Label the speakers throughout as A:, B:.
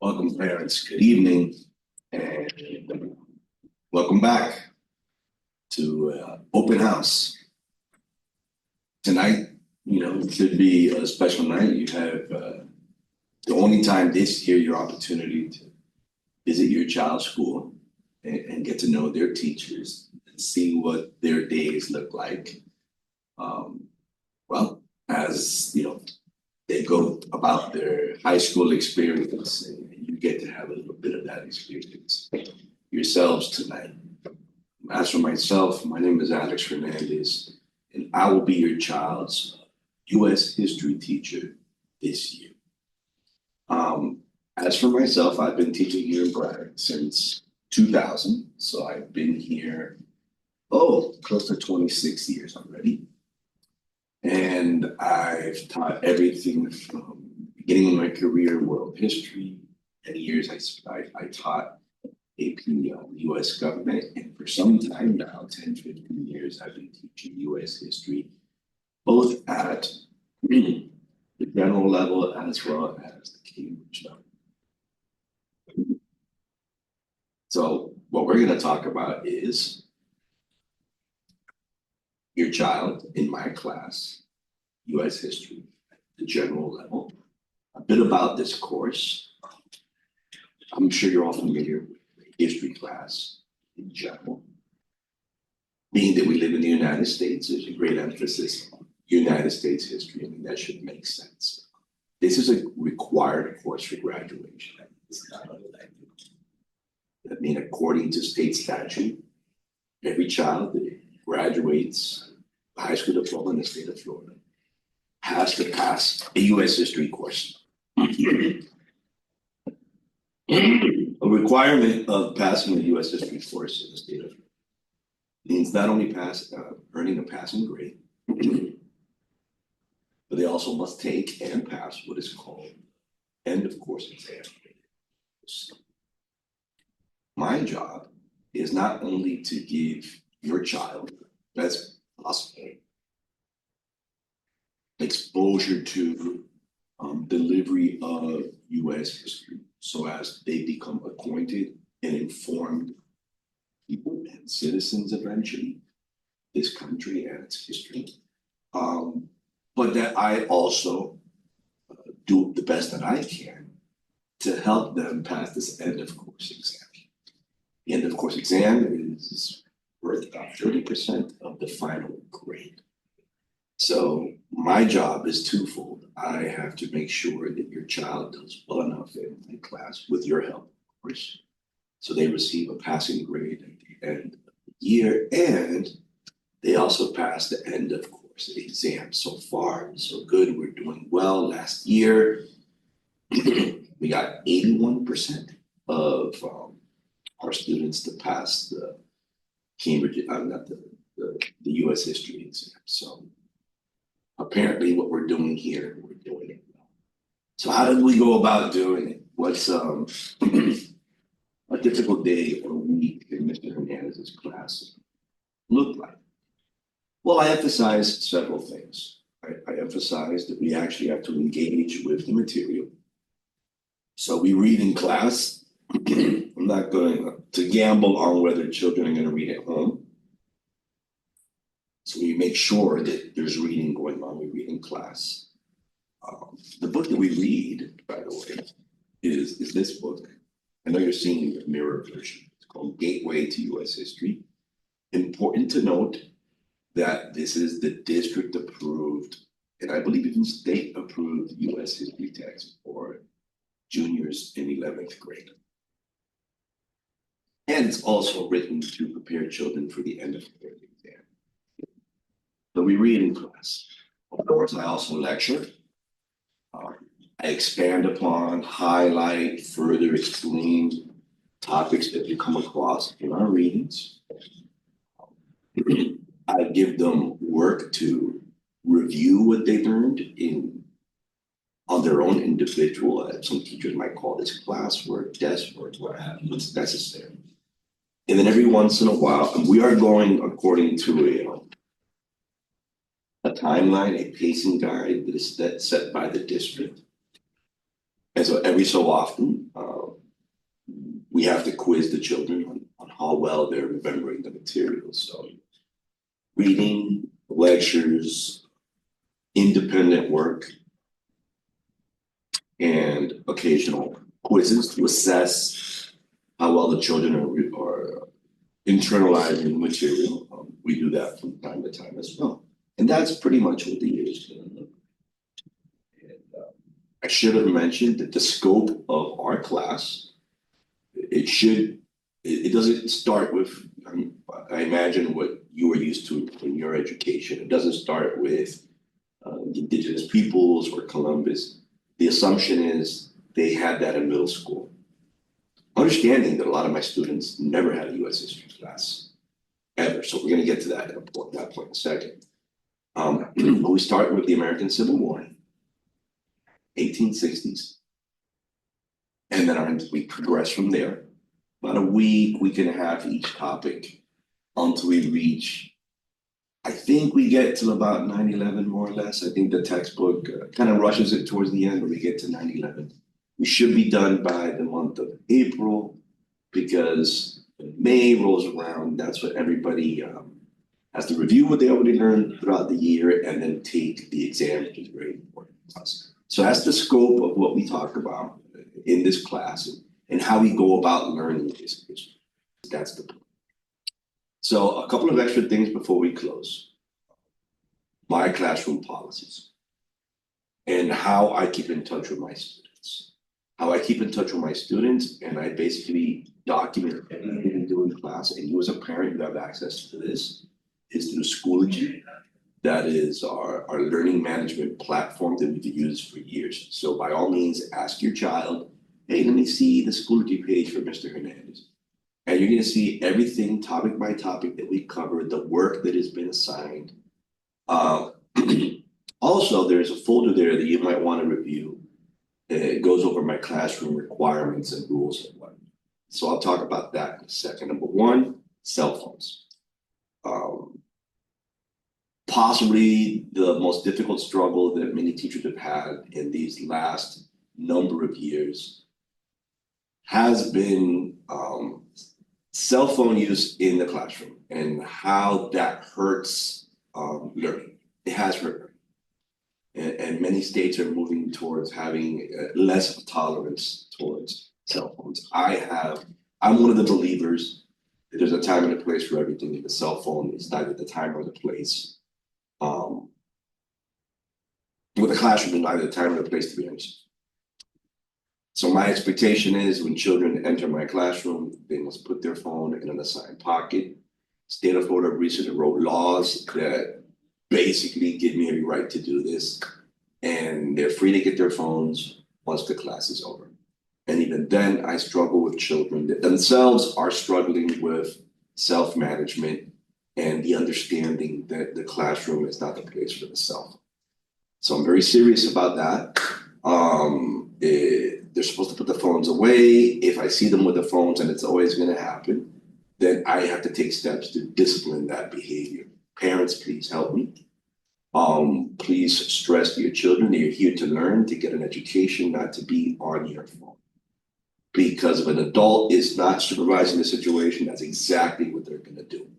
A: Welcome, parents. Good evening, and welcome back to Open House. Tonight, it should be a special night. You have the only time this year your opportunity to visit your child's school and get to know their teachers and see what their days look like. Well, as they go about their high school experience, and you get to have a little bit of that experience yourselves tonight. As for myself, my name is Alex Hernandez, and I will be your child's US history teacher this year. As for myself, I've been teaching here in Bragg since 2000, so I've been here, close to 26 years already. And I've taught everything from beginning of my career, world history. Many years I taught AP US government, and for some time now, 10, 15 years, I've been teaching US history, both at the general level as well as the Cambridge level. So what we're going to talk about is your child in my class, US history, at the general level, a bit about this course. I'm sure you're all familiar with the history class in general. Being that we live in the United States, there's a great emphasis on United States history. I mean, that should make sense. This is a required course for graduation. It's not unelective. I mean, according to state statute, every child that graduates a high school diploma in the state of Florida has to pass a US history course. A requirement of passing a US history course in the state of Florida means not only earning a passing grade, but they also must take and pass what is called end of course exam. My job is not only to give your child the best possible exposure to delivery of US history so as they become acquainted and informed people and citizens eventually, this country and its history. But that I also do the best that I can to help them pass this end of course exam. The end of course exam is worth about 30% of the final grade. So my job is twofold. I have to make sure that your child does well enough in my class with your help, of course, so they receive a passing grade at the end of the year, and they also pass the end of course exam. So far, so good. We're doing well. Last year, we got 81% of our students to pass the Cambridge, not the US history exam. So apparently what we're doing here, we're doing it well. So how did we go about doing it? What's a typical day or week in Mr. Hernandez's class look like? Well, I emphasize several things. I emphasize that we actually have to engage with the material. So we read in class. I'm not going to gamble on whether children are going to read at home. So we make sure that there's reading going on. We read in class. The book that we read, by the way, is this book. I know you're seeing the mirror version. It's called Gateway to US History. Important to note that this is the district approved, and I believe even state approved US history text for juniors in 11th grade. And it's also written to prepare children for the end of grade exam. So we read in class. Of course, I also lecture. I expand upon, highlight, further explain topics that we come across in our readings. I give them work to review what they learned on their own individual. Some teachers might call this classwork, desk work, what have you. It's necessary. And then every once in a while, and we are going according to a timeline, a pacing guide that is set by the district. And so every so often, we have to quiz the children on how well they're remembering the material. So reading, lectures, independent work, and occasional quizzes to assess how well the children are internalizing the material. We do that from time to time as well. And that's pretty much what the year is going to look like. And I should have mentioned that the scope of our class, it doesn't start with, I imagine what you were used to in your education. It doesn't start with indigenous peoples or Columbus. The assumption is they had that in middle school. Understanding that a lot of my students never had a US history class ever. So we're going to get to that point in a second. We start with the American Civil War, 1860s. And then we progress from there. About a week and a half each topic until we reach, I think we get to about 9/11 more or less. I think the textbook kind of rushes it towards the end, but we get to 9/11. We should be done by the month of April because when May rolls around, that's what everybody has to review what they already learned throughout the year and then take the exam, which is very important to us. So that's the scope of what we talk about in this class and how we go about learning this. That's the point. So a couple of extra things before we close. My classroom policies and how I keep in touch with my students. How I keep in touch with my students, and I basically document everything we do in class, and you as a parent, you have access to this, is through Schoology. That is our learning management platform that we've used for years. So by all means, ask your child, hey, let me see the Schoology page for Mr. Hernandez. And you're going to see everything topic by topic that we covered, the work that has been assigned. Also, there's a folder there that you might want to review. It goes over my classroom requirements and rules and whatnot. So I'll talk about that in a second. Number one, cell phones. Possibly the most difficult struggle that many teachers have had in these last number of years has been cell phone use in the classroom and how that hurts learning. It has hurt learning. And many states are moving towards having less of a tolerance towards cell phones. I'm one of the believers that there's a time and a place for everything, and the cell phone is neither the time or the place. With the classroom is neither the time or the place, to be honest. So my expectation is when children enter my classroom, they must put their phone in an assigned pocket. State of Florida recently wrote laws that basically give me every right to do this. And they're free to get their phones once the class is over. And even then, I struggle with children that themselves are struggling with self-management and the understanding that the classroom is not the place for the self. So I'm very serious about that. They're supposed to put the phones away. If I see them with the phones, and it's always going to happen, then I have to take steps to discipline that behavior. Parents, please help me. Please stress to your children that you're here to learn, to get an education, not to be on your phone. Because if an adult is not supervising the situation, that's exactly what they're going to do.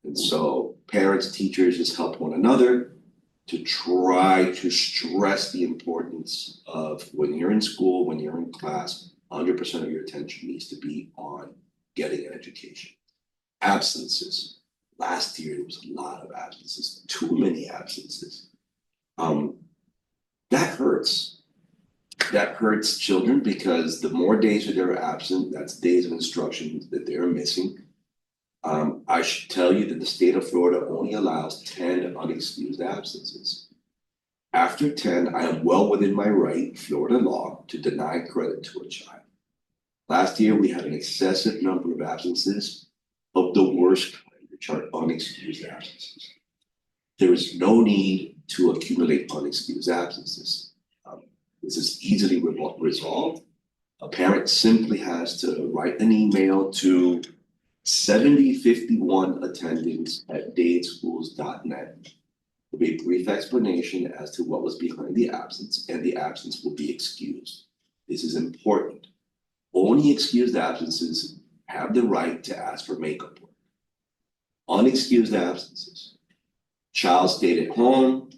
A: And so parents, teachers, just help one another to try to stress the importance of when you're in school, when you're in class, 100% of your attention needs to be on getting an education. Absences. Last year, there was a lot of absences, too many absences. That hurts. That hurts children because the more days that they're absent, that's days of instruction that they're missing. I should tell you that the state of Florida only allows 10 unexcused absences. After 10, I am well within my right, Florida law, to deny credit to a child. Last year, we had an excessive number of absences of the worst kind, which are unexcused absences. There is no need to accumulate unexcused absences. This is easily resolved. A parent simply has to write an email to 7051attendings@dadeschools.net with a brief explanation as to what was behind the absence, and the absence will be excused. This is important. Only excused absences have the right to ask for makeup work. Unexcused absences. Child stayed at home,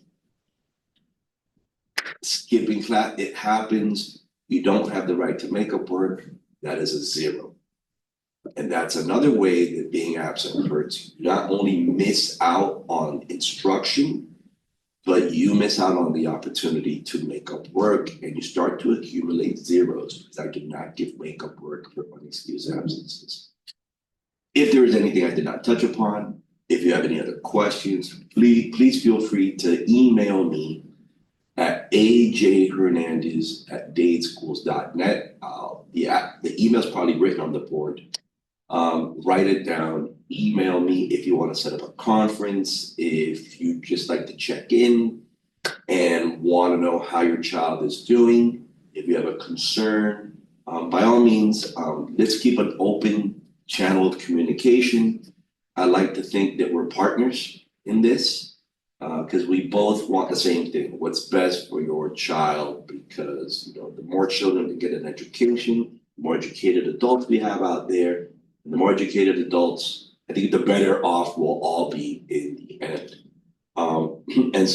A: skipping class, it happens. You don't have the right to makeup work. That is a 0. And that's another way that being absent hurts you. You not only miss out on instruction, but you miss out on the opportunity to make up work, and you start to accumulate zeros because I did not give makeup work for unexcused absences. If there is anything I did not touch upon, if you have any other questions, please feel free to email me at ajhernandez@dadeschools.net. The email's probably written on the board. Write it down, email me if you want to set up a conference, if you just like to check in and want to know how your child is doing, if you have a concern, by all means, let's keep an open channel of communication. I like to think that we're partners in this, because we both want the same thing, what's best for your child, because the more children that get an education, the more educated adults we have out there, and the more educated adults, I think the better off we'll all be in the end. And so